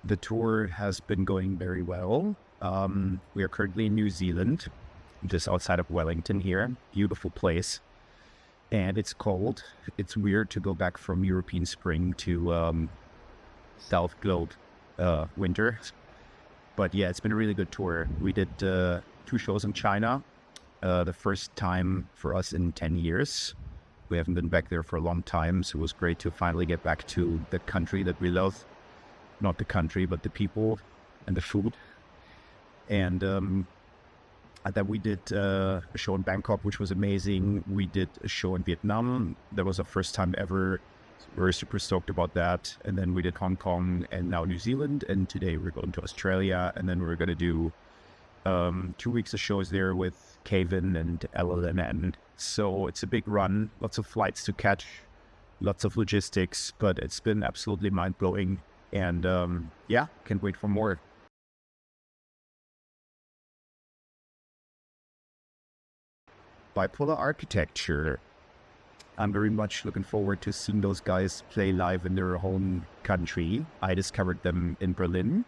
The tour has been going very well. We are currently in New Zealand, just outside of Wellington here. Beautiful place. And it's cold. It's weird to go back from European spring to South Globe winter. But yeah, it's been a really good tour. We did 2 shows in China. The first time for us in 10 years. We haven't been back there for a long time, so it was great to finally get back to the country that we love. Not the country, but the people and the food. And then we did a show in Bangkok, which was amazing. We did a show in Vietnam. That was our first time ever. So we're super stoked about that. And then we did Hong Kong and now New Zealand. And today we're going to Australia. And then we're going to do 2 weeks of shows there with Kevin and LLNN. So it's a big run, lots of flights to catch, lots of logistics, but it's been absolutely mind-blowing. And yeah, can't wait for more. Bipolar Architecture. I'm very much looking forward to seeing those guys play live in their home country. I discovered them in Berlin.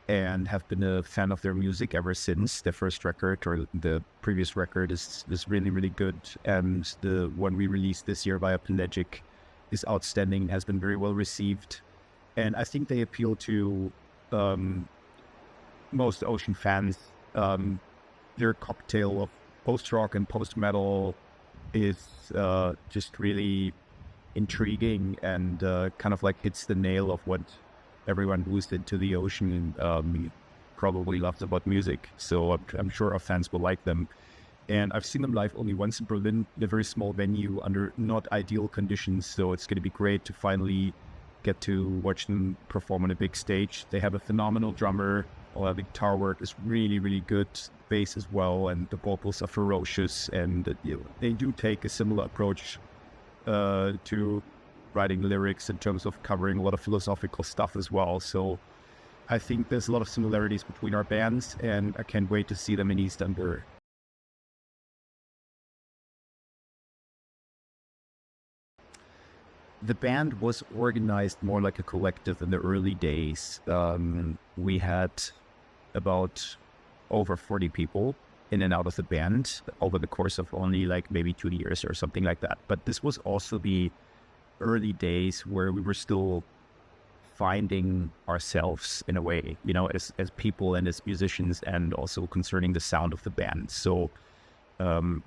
And have been a fan of their music ever since. Their first record, or the previous record, is really, really good. And the one we released this year via Paleontology is outstanding, has been very well received. And I think they appeal to most ocean fans. Their cocktail of post-rock and post-metal is just really intriguing and kind of like hits the nail of what everyone who's into the ocean probably loves about music. So I'm sure our fans will like them. And I've seen them live only once in Berlin, in a very small venue under not ideal conditions. So it's going to be great to finally get to watch them perform on a big stage. They have a phenomenal drummer. All the guitar work is really, really good. Bass as well. And the vocals are ferocious. And they do take a similar approach to writing lyrics in terms of covering a lot of philosophical stuff as well. So I think there's a lot of similarities between our bands, and I can't wait to see them in Istanbul. The band was organized more like a collective in the early days. We had about over 40 people in and out of the band over the course of only like maybe 2 years or something like that. But this was also the early days where we were still finding ourselves in a way, as people and as musicians, and also concerning the sound of the band. So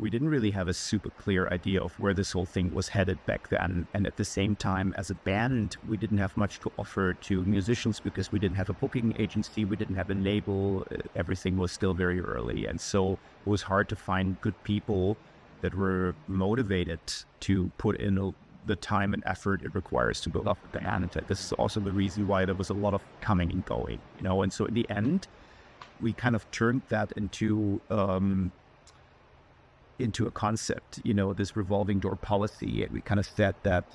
we didn't really have a super clear idea of where this whole thing was headed back then. And at the same time, as a band, we didn't have much to offer to musicians because we didn't have a booking agency, we didn't have a label, everything was still very early. And so it was hard to find good people that were motivated to put in the time and effort it requires to build up the band. This is also the reason why there was a lot of coming and going, and so in the end, we kind of turned that into a concept, this revolving door policy. And we kind of said that,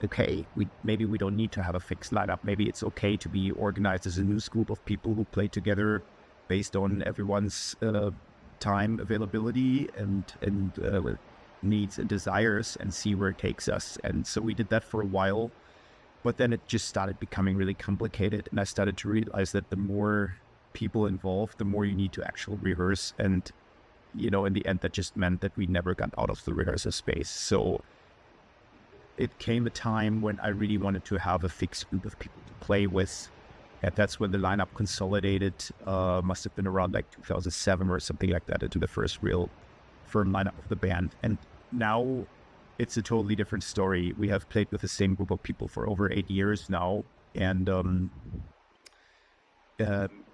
okay, maybe we don't need to have a fixed lineup. Maybe it's okay to be organized as a loose group of people who play together based on everyone's time availability and needs and desires, and see where it takes us. And so we did that for a while, but then it just started becoming really complicated, and I started to realize that the more people involved, the more you need to actually rehearse. And in the end, that just meant that we never got out of the rehearsal space. So it came a time when I really wanted to have a fixed group of people to play with, and that's when the lineup consolidated. Must have been around like 2007 or something like that, into the first real firm lineup of the band. And now it's a totally different story. We have played with the same group of people for over 8 years now, and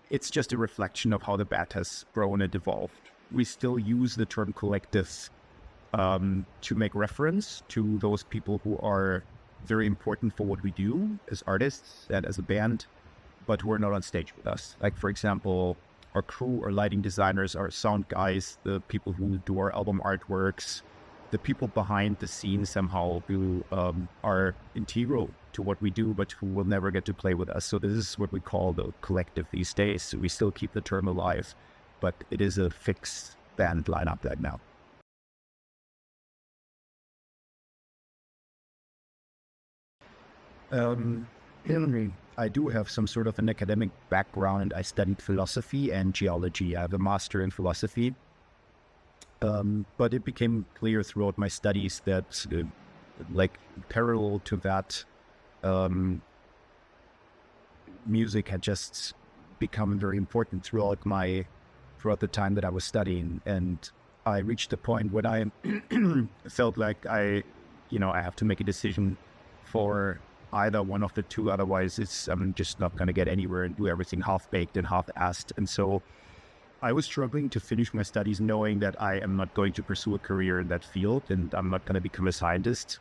it's just a reflection of how the band has grown and evolved. We still use the term collective to make reference to those people who are very important for what we do as artists and as a band, but who are not on stage with us. Like, for example, our crew, our lighting designers, our sound guys, the people who do our album artworks, the people behind the scenes somehow who are integral to what we do, but who will never get to play with us. So this is what we call the collective these days. So we still keep the term alive, but it is a fixed band lineup right now. I do have some sort of an academic background. I studied philosophy and geology. I have a master in philosophy. But it became clear throughout my studies that, like, parallel to that, music had just become very important throughout the time that I was studying. And I reached a point when I felt like I have to make a decision for either one of the two. Otherwise, I'm just not going to get anywhere and do everything half-baked and half-assed. And so I was struggling to finish my studies, knowing that I am not going to pursue a career in that field, and I'm not going to become a scientist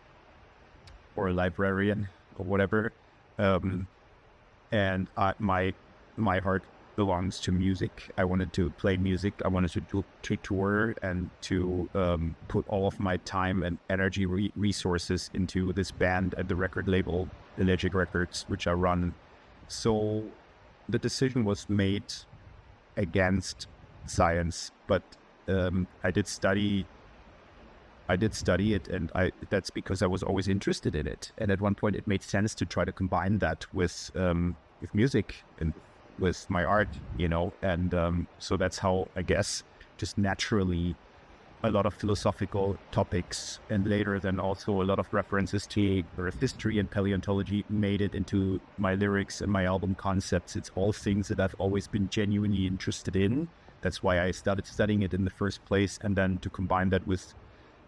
or a librarian or whatever. And my heart belongs to music. I wanted to play music. I wanted to tour and to put all of my time and energy resources into this band at the record label, Verecek Records, which I run. So the decision was made against science, but I did study it, and that's because I was always interested in it. And at one point, it made sense to try to combine that with music and with my art, and so that's how, I guess, just naturally a lot of philosophical topics, and later then also a lot of references to Earth history and paleontology, made it into my lyrics and my album concepts. It's all things that I've always been genuinely interested in. That's why I started studying it in the first place, and then to combine that with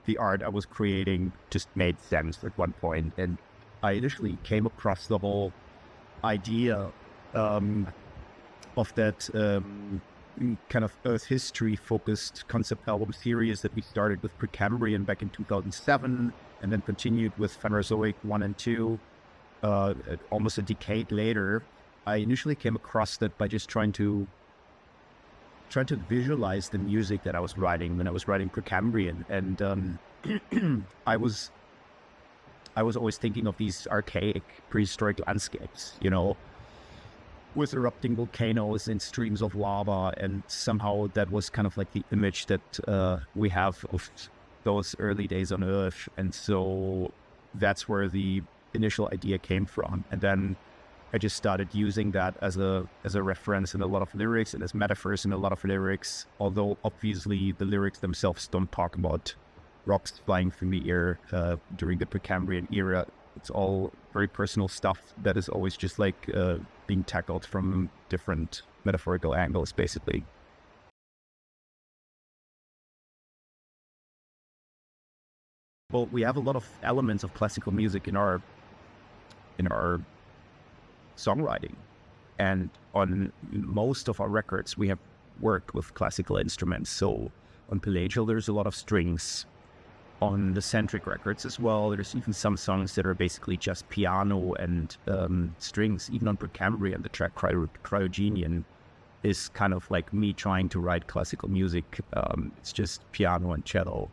the art I was creating just made sense at one point. And I initially came across the whole idea of that kind of Earth history focused concept album series that we started with Precambrian back in 2007, and then continued with Phanerozoic 1 and 2 almost a decade later. I initially came across that by just trying to visualize the music that I was writing when I was writing Precambrian, and I was always thinking of these archaic prehistoric landscapes, with erupting volcanoes and streams of lava, and somehow that was kind of like the image that we have of those early days on Earth. And so that's where the initial idea came from. And then I just started using that as a reference in a lot of lyrics and as metaphors in a lot of lyrics, although obviously the lyrics themselves don't talk about rocks flying through the air during the Precambrian era. It's all very personal stuff that is always just like being tackled from different metaphorical angles, basically. Well, we have a lot of elements of classical music in our songwriting, and on most of our records we have worked with classical instruments. So on Pelagial there's a lot of strings. On the Centric records as well, there's even some songs that are basically just piano and strings. Even on Precambrian, the track Cryogenian is kind of like me trying to write classical music. It's just piano and cello.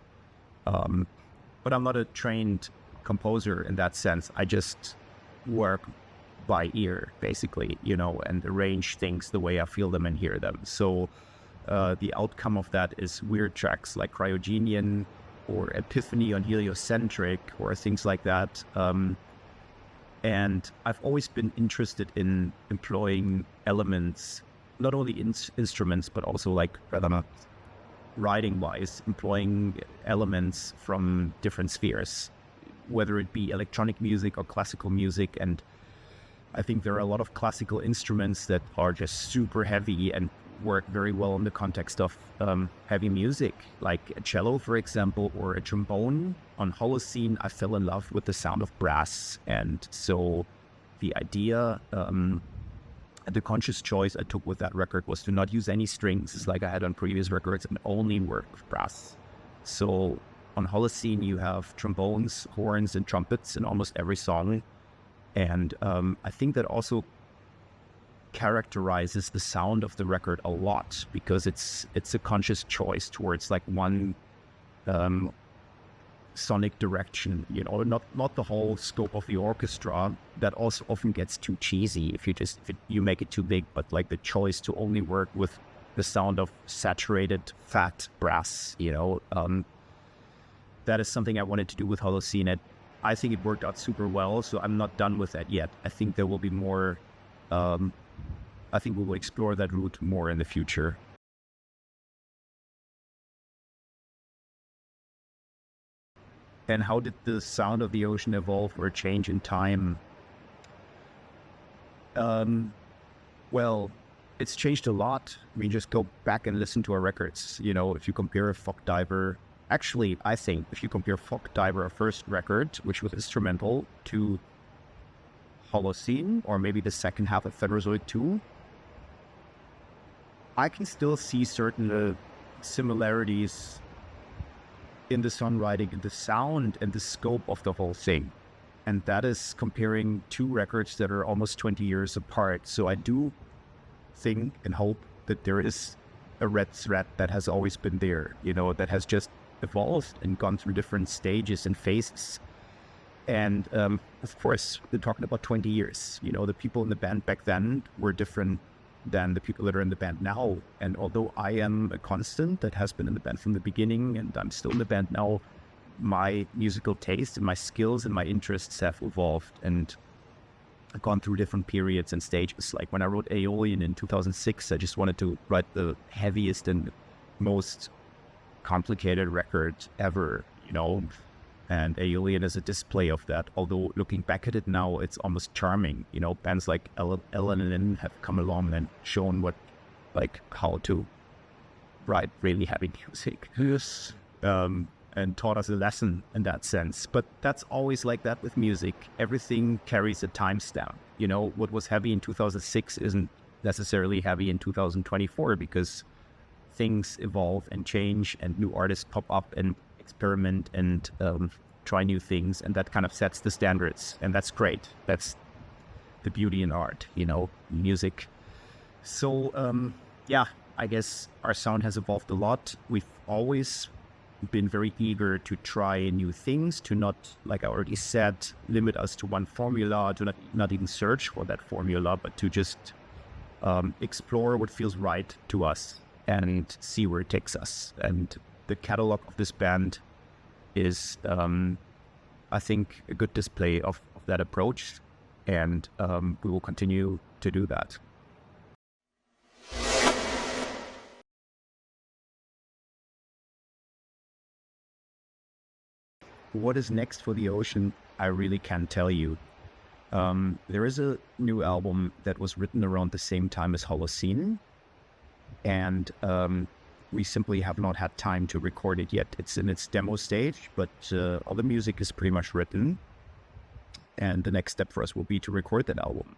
But I'm not a trained composer in that sense. I just work by ear, basically, and arrange things the way I feel them and hear them. So the outcome of that is weird tracks like Cryogenian, or Epiphany on Heliocentric, or things like that. And I've always been interested in employing elements, not only instruments, but also like writing-wise, employing elements from different spheres, whether it be electronic music or classical music. And I think there are a lot of classical instruments that are just super heavy and work very well in the context of heavy music, like a cello, for example, or a trombone. On Holocene, I fell in love with the sound of brass, and so the idea, the conscious choice I took with that record was to not use any strings like I had on previous records, and only work with brass. So on Holocene, you have trombones, horns, and trumpets in almost every song, and I think that also characterizes the sound of the record a lot, because it's a conscious choice towards like one sonic direction, not the whole scope of the orchestra. That also often gets too cheesy if you make it too big, but like the choice to only work with the sound of saturated fat brass, that is something I wanted to do with Holocene. I think it worked out super well, so I'm not done with that yet. I think there will be more I think we will explore that route more in the future. And how did the sound of the ocean evolve or change in time? Well, it's changed a lot. I mean, just go back and listen to our records. You know, if you compare Fog Diver, actually, I think if you compare Fog Diver, our first record, which was instrumental, to Holocene, or maybe the second half of Phanerozoic 2, I can still see certain similarities in the songwriting, in the sound, and the scope of the whole thing. And that is comparing two records that are almost 20 years apart. So I do think and hope that there is a red thread that has always been there, you know, that has just evolved and gone through different stages and phases. And of course, we're talking about 20 years. You know, the people in the band back then were different than the people that are in the band now. And although I am a constant that has been in the band from the beginning, and I'm still in the band now, my musical taste and my skills and my interests have evolved and gone through different periods and stages. Like when I wrote Aeolian in 2006, I just wanted to write the heaviest and most complicated record ever, you know. And Aeolian is a display of that. Although looking back at it now, it's almost charming. You know, bands like Ellen have come along and shown how to write really heavy music. Yes. And taught us a lesson in that sense. But that's always like that with music. Everything carries a timestamp. You know, what was heavy in 2006 isn't necessarily heavy in 2024 because things evolve and change and new artists pop up and experiment and try new things, and that kind of sets the standards, and that's great. That's the beauty in art, you know, music. So yeah, I guess our sound has evolved a lot. We've always been very eager to try new things, to not, like I already said, limit us to one formula, to not even search for that formula, but to just explore what feels right to us and see where it takes us. And the catalog of this band is, I think, a good display of that approach, and we will continue to do that. What is next for the ocean? I really can't tell you. There is a new album that was written around the same time as Holocene, and we simply have not had time to record it yet. It's in its demo stage, but all the music is pretty much written. And the next step for us will be to record that album.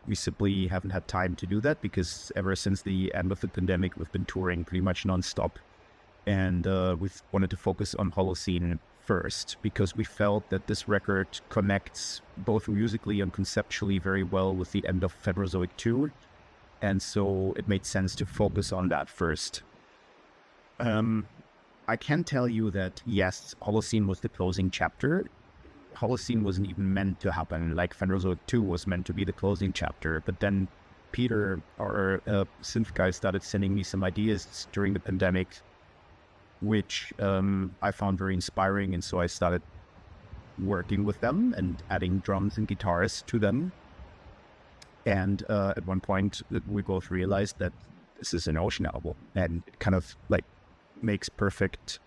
We simply haven't had time to do that because ever since the end of the pandemic, we've been touring pretty much nonstop. And we've wanted to focus on Holocene first because we felt that this record connects both musically and conceptually very well with the end of Phanerozoic 2. And so it made sense to focus on that first. I can tell you that, yes, Holocene was the closing chapter. Holocene wasn't even meant to happen. Like Phanerozoic 2 was meant to be the closing chapter. But then Peter, our synth guy, started sending me some ideas during the pandemic, which I found very inspiring. And so I started working with them and adding drums and guitars to them. And at one point, we both realized that this is an ocean album, and it kind of like makes a perfect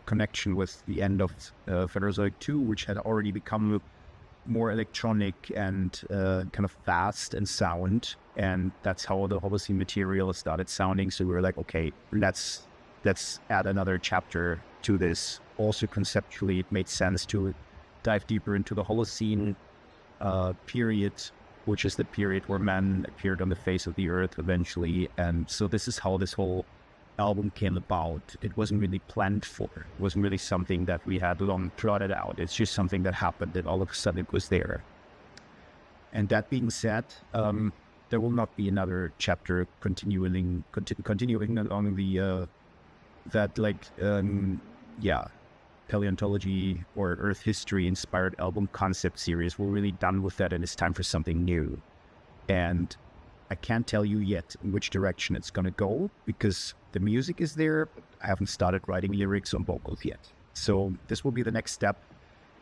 connection with the end of Phanerozoic 2, which had already become more electronic and kind of fast and sound, and that's how the Holocene material started sounding. So we were like, okay, let's add another chapter to this. Also conceptually, it made sense to dive deeper into the Holocene period, which is the period where man appeared on the face of the earth eventually. And so this is how this whole album came about. It wasn't really planned for. It wasn't really something that we had long plotted out. It's just something that happened, and all of a sudden it was there. And that being said, there will not be another chapter continuing along the paleontology or Earth history inspired album concept series. We're really done with that, and it's time for something new. And I can't tell you yet in which direction it's going to go because the music is there, but I haven't started writing lyrics on vocals yet. So this will be the next step,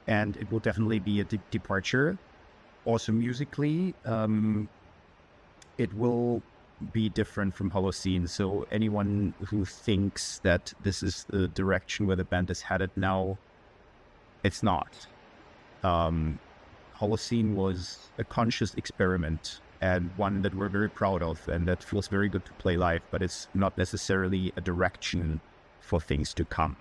and it will definitely be a departure. Also musically, it will be different from Holocene. So anyone who thinks that this is the direction where the band is headed now, it's not. Holocene was a conscious experiment, and one that we're very proud of, and that feels very good to play live, but it's not necessarily a direction for things to come.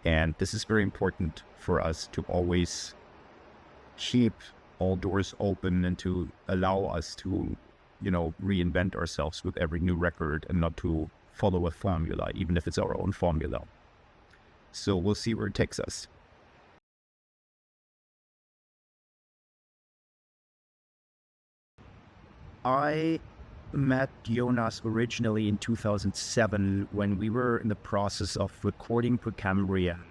And this is very important for us, to always keep all doors open and to allow us to, reinvent ourselves with every new record, and not to follow a formula, even if it's our own formula. So we'll see where it takes us. I met Jonas originally in 2007 when we were in the process of recording Permian.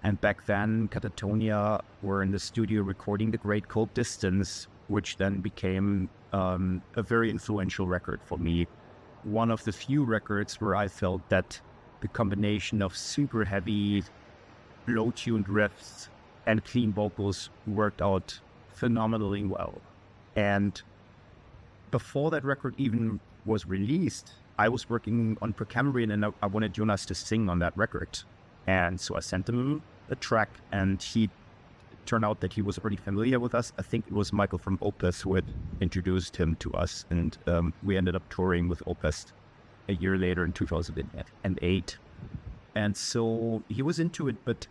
And back then, Katatonia were in the studio recording The Great Cold Distance, which then became a very influential record for me. One of the few records where I felt that the combination of super heavy, low-tuned riffs and clean vocals worked out phenomenally well. And before that record even was released, I was working on Permian, and I wanted Jonas to sing on that record. And so I sent him a track, and it turned out that he was already familiar with us. I think it was Mikael from Opeth who had introduced him to us, and we ended up touring with Opeth a year later in 2008. And so he was into it, but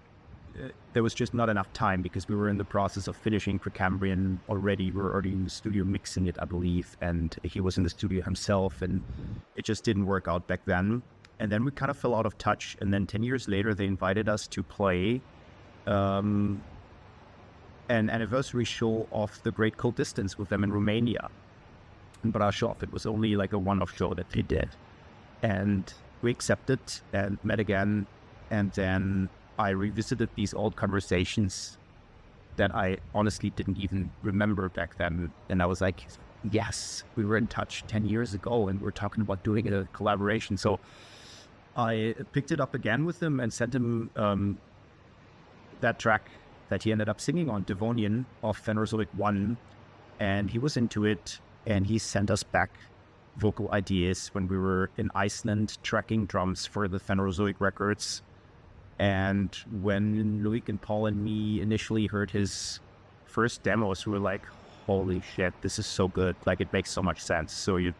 there was just not enough time because we were in the process of finishing Permian already. We were already in the studio mixing it, I believe, and he was in the studio himself, and it just didn't work out back then. And then we kind of fell out of touch. And then 10 years later, they invited us to play an anniversary show of The Great Cold Distance with them in Romania, in Brașov. It was only like a one-off show that they did. And we accepted and met again. And then I revisited these old conversations that I honestly didn't even remember back then. And I was like, yes, we were in touch 10 years ago and we're talking about doing a collaboration. So I picked it up again with him and sent him that track that he ended up singing on, Devonian, of Phanerozoic 1. And he was into it, and he sent us back vocal ideas when we were in Iceland tracking drums for the Phanerozoic records. And when Loic and Paul and me initially heard his first demos, we were like, holy shit, this is so good. Like, it makes so much sense. So we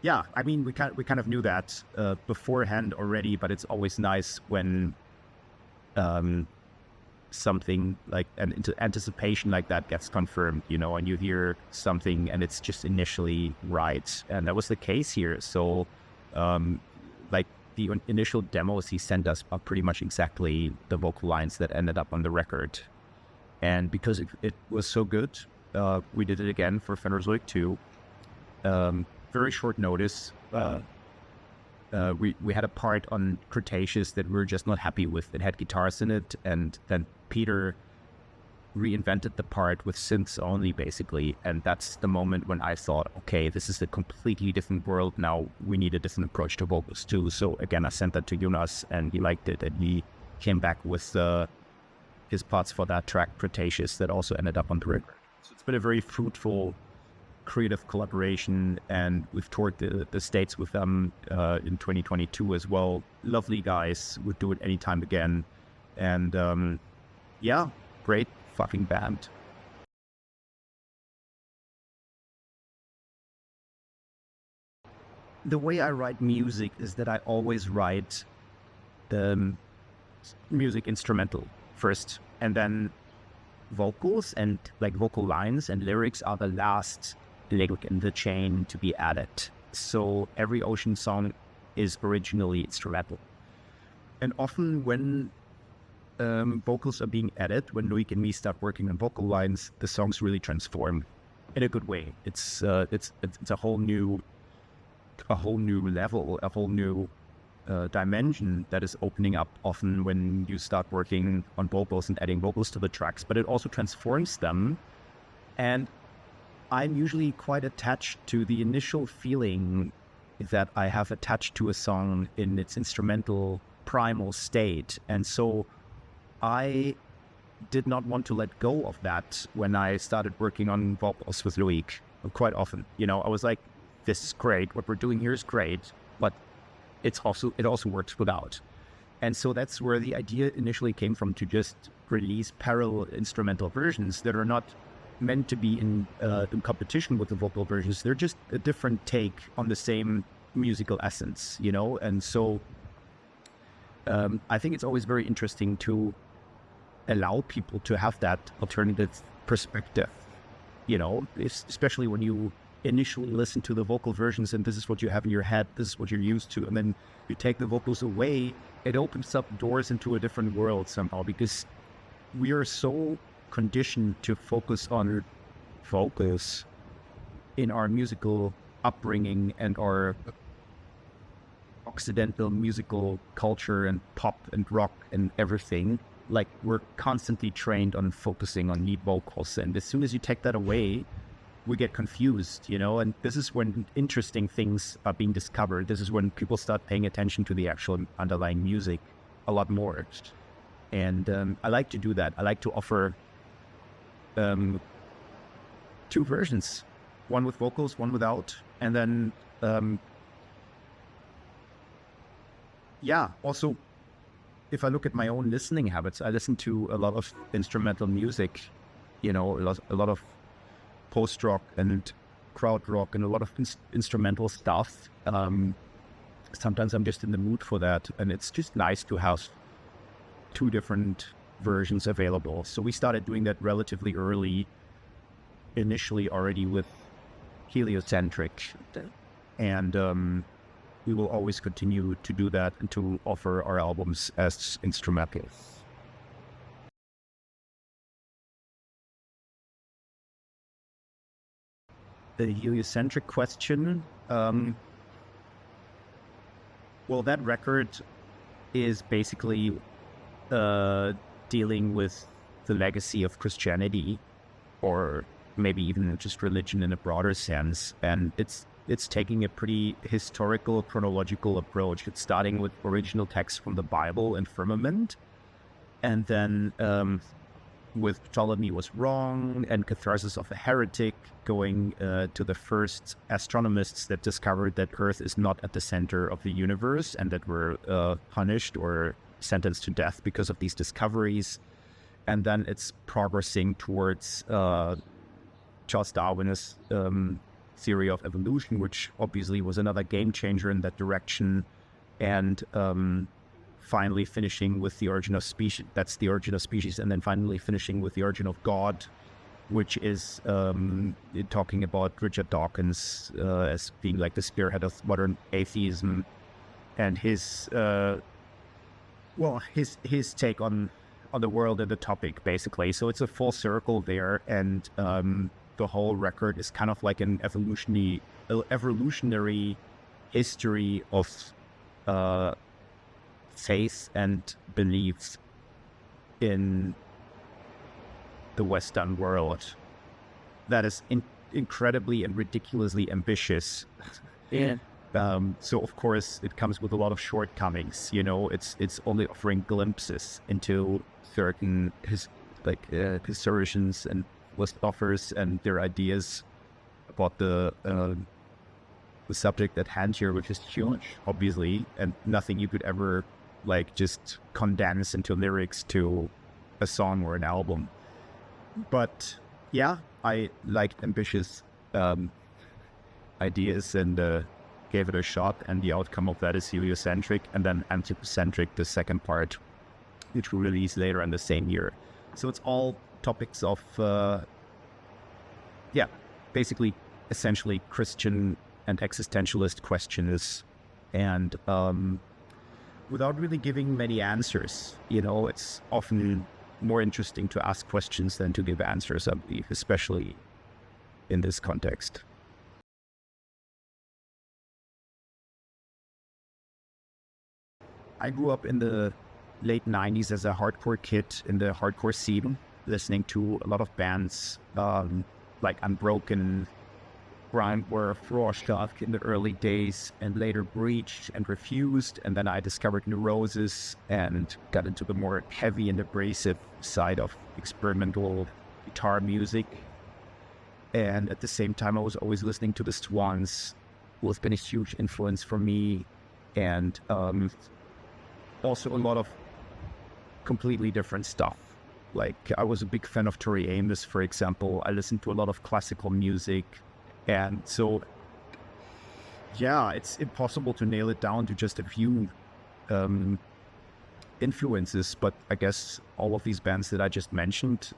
kind of knew that beforehand already, but it's always nice when something like an anticipation like that gets confirmed, and you hear something and it's just initially right. And that was the case here. So the initial demos he sent us are pretty much exactly the vocal lines that ended up on the record. And because it was so good, we did it again for Phanerozoic 2. Very short notice. We had a part on Cretaceous that we were just not happy with. It had guitars in it, and then Peter reinvented the part with synths only, basically. And that's the moment when I thought, okay, this is a completely different world now. We need a different approach to vocals too. So again, I sent that to Jonas, and he liked it, and he came back with his parts for that track, Cretaceous, that also ended up on the record. So it's been a very fruitful creative collaboration, and we've toured the States with them in 2022 as well. Lovely guys, would do it anytime again. And great fucking band. The way I write music is that I always write the music instrumental first, and then vocals and like vocal lines and lyrics are the last link in the chain to be added. So every Ocean song is originally instrumental. And often when vocals are being added, when Loic and me start working on vocal lines, the songs really transform in a good way. It's a whole new level, a whole new dimension that is opening up often when you start working on vocals and adding vocals to the tracks, but it also transforms them. And I'm usually quite attached to the initial feeling that I have attached to a song in its instrumental primal state. And so I did not want to let go of that when I started working on vocals with Loic quite often. You know, I was like, this is great. What we're doing here is great, but it also works without. And so that's where the idea initially came from, to just release parallel instrumental versions that are not meant to be in competition with the vocal versions. They're just a different take on the same musical essence, you know? And so I think it's always very interesting to allow people to have that alternative perspective, you know, especially when you initially listen to the vocal versions and this is what you have in your head, this is what you're used to, and then you take the vocals away, it opens up doors into a different world somehow, because we are so conditioned to focus on vocals in our musical upbringing and our Occidental musical culture and pop and rock and everything. Like, we're constantly trained on focusing on lead vocals, and as soon as you take that away, we get confused, you know, and this is when interesting things are being discovered. This is when people start paying attention to the actual underlying music a lot more. And I like to do that. I like to offer two versions, one with vocals, one without. And then, also, if I look at my own listening habits, I listen to a lot of instrumental music, you know, a lot of post-rock and crowd rock and a lot of instrumental stuff. Sometimes I'm just in the mood for that, and it's just nice to have two different versions available. So we started doing that relatively early, initially already with Heliocentric, and we will always continue to do that and to offer our albums as instrumentals. The heliocentric question, well, that record is basically dealing with the legacy of Christianity, or maybe even just religion in a broader sense, and it's taking a pretty historical, chronological approach. It's starting with original texts from the Bible and firmament, and then with Ptolemy was wrong, and Catharsis of a Heretic, going to the first astronomists that discovered that Earth is not at the center of the universe, and that were punished or sentenced to death because of these discoveries. And then it's progressing towards Charles Darwin's theory of evolution, which obviously was another game changer in that direction, and finally finishing with the origin of species. That's the origin of species, and then finally finishing with the origin of God, which is talking about Richard Dawkins as being like the spearhead of modern atheism, and his take on the world and the topic, basically. So it's a full circle there, and the whole record is kind of like an evolutionary history of faith and beliefs in the Western world that is incredibly and ridiculously ambitious. Yeah. So of course it comes with a lot of shortcomings. You know, it's only offering glimpses into certain historians and philosophers and their ideas about the subject at hand here, which is huge, obviously, and nothing you could ever like just condense into lyrics to a song or an album. But yeah, I liked ambitious ideas and gave it a shot, and the outcome of that is heliocentric, and then anthropocentric, the second part, which we released later in the same year. So it's all topics of basically essentially Christian and existentialist questions, and without really giving many answers. You know, it's often more interesting to ask questions than to give answers, I believe, especially in this context. I grew up in the late 90s as a hardcore kid in the hardcore scene, listening to a lot of bands like Unbroken, background were Froschstock in the early days and later breached and refused. And then I discovered Neurosis and got into the more heavy and abrasive side of experimental guitar music. And at the same time, I was always listening to the Swans, who have been a huge influence for me. And also a lot of completely different stuff. Like, I was a big fan of Tori Amos, for example. I listened to a lot of classical music. And so, yeah, it's impossible to nail it down to just a few influences. But I guess all of these bands that I just mentioned,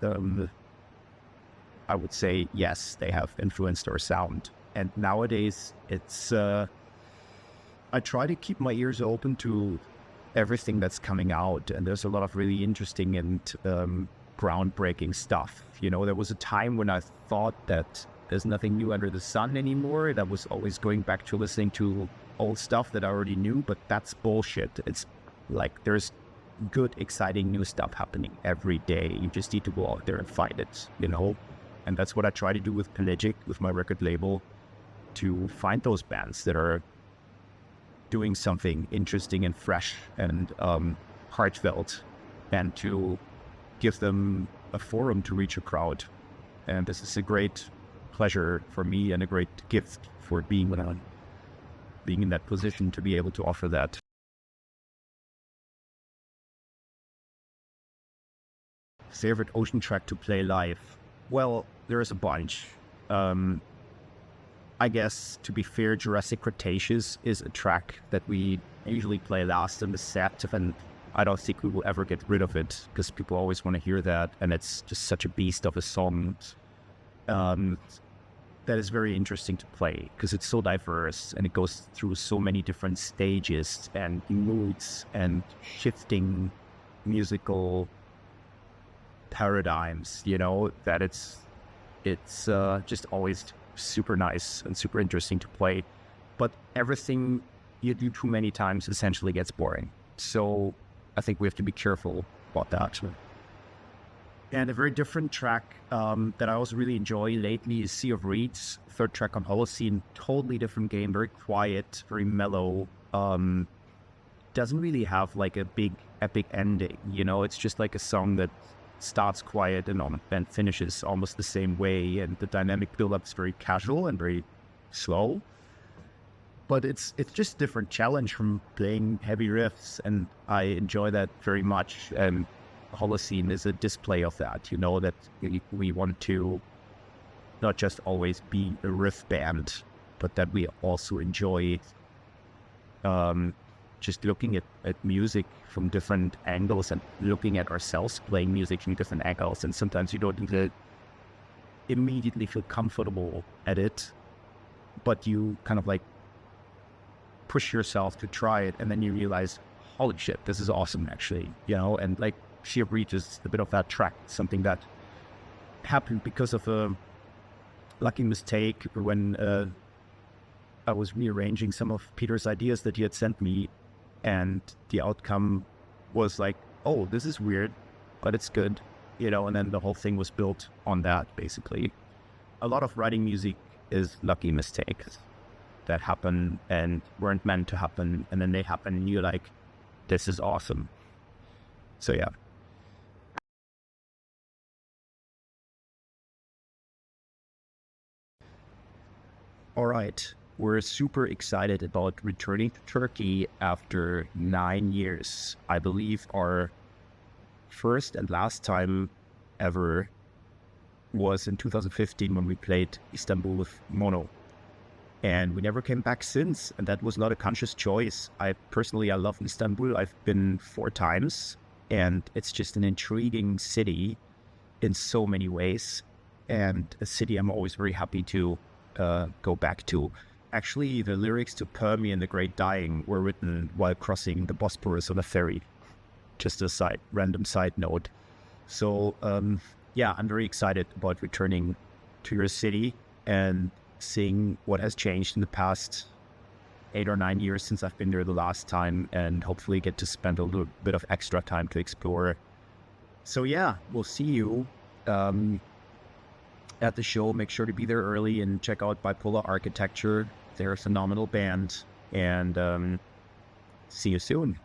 I would say, yes, they have influenced our sound. And nowadays, it's I try to keep my ears open to everything that's coming out, and there's a lot of really interesting and groundbreaking stuff. You know, there was a time when I thought that there's nothing new under the sun anymore. That was always going back to listening to old stuff that I already knew, but that's bullshit. It's like there's good, exciting new stuff happening every day. You just need to go out there and find it, you know? And that's what I try to do with Pelagic, with my record label, to find those bands that are doing something interesting and fresh and heartfelt, and to give them a forum to reach a crowd. And this is a great pleasure for me and a great gift for being in that position to be able to offer that. Favorite ocean track to play live? Well, there is a bunch. I guess, to be fair, Jurassic Cretaceous is a track that we usually play last in the set, and I don't think we will ever get rid of it, because people always want to hear that, and it's just such a beast of a song that is very interesting to play, because it's so diverse, and it goes through so many different stages and moods and shifting musical paradigms, you know, that it's just always super nice and super interesting to play. But everything you do too many times essentially gets boring. So I think we have to be careful about that. And a very different track that I also really enjoy lately is Sea of Reeds, third track on Holocene. Totally different game, very quiet, very mellow. Doesn't really have like a big epic ending, you know, it's just like a song that starts quiet and finishes almost the same way, and the dynamic build-up is very casual and very slow. But it's just a different challenge from playing heavy riffs, and I enjoy that very much. And Holocene is a display of that, you know, that we want to not just always be a riff band, but that we also enjoy just looking at music from different angles and looking at ourselves playing music from different angles. And sometimes you don't even immediately feel comfortable at it, but you kind of like push yourself to try it, and then you realize, holy shit, this is awesome actually, you know. And like Sea of Reeds is a bit of that track, something that happened because of a lucky mistake when I was rearranging some of Peter's ideas that he had sent me, and the outcome was like, oh, this is weird, but it's good, you know. And then the whole thing was built on that, basically. A lot of writing music is lucky mistakes that happen and weren't meant to happen, and then they happen and you're like, this is awesome. So yeah. All right. We're super excited about returning to Turkey after 9 years. I believe our first and last time ever was in 2015 when we played Istanbul with Mono. And we never came back since, and that was not a conscious choice. I love Istanbul. I've been 4 times, and it's just an intriguing city in so many ways, and a city I'm always very happy to go back to. Actually, the lyrics to Permian, The Great Dying, were written while crossing the Bosphorus on a ferry. Just a random side note. So, yeah, I'm very excited about returning to your city and seeing what has changed in the past 8 or 9 years since I've been there the last time, and hopefully get to spend a little bit of extra time to explore. So yeah, we'll see you at the show, make sure to be there early and check out Bipolar Architecture. They're a phenomenal band. And see you soon.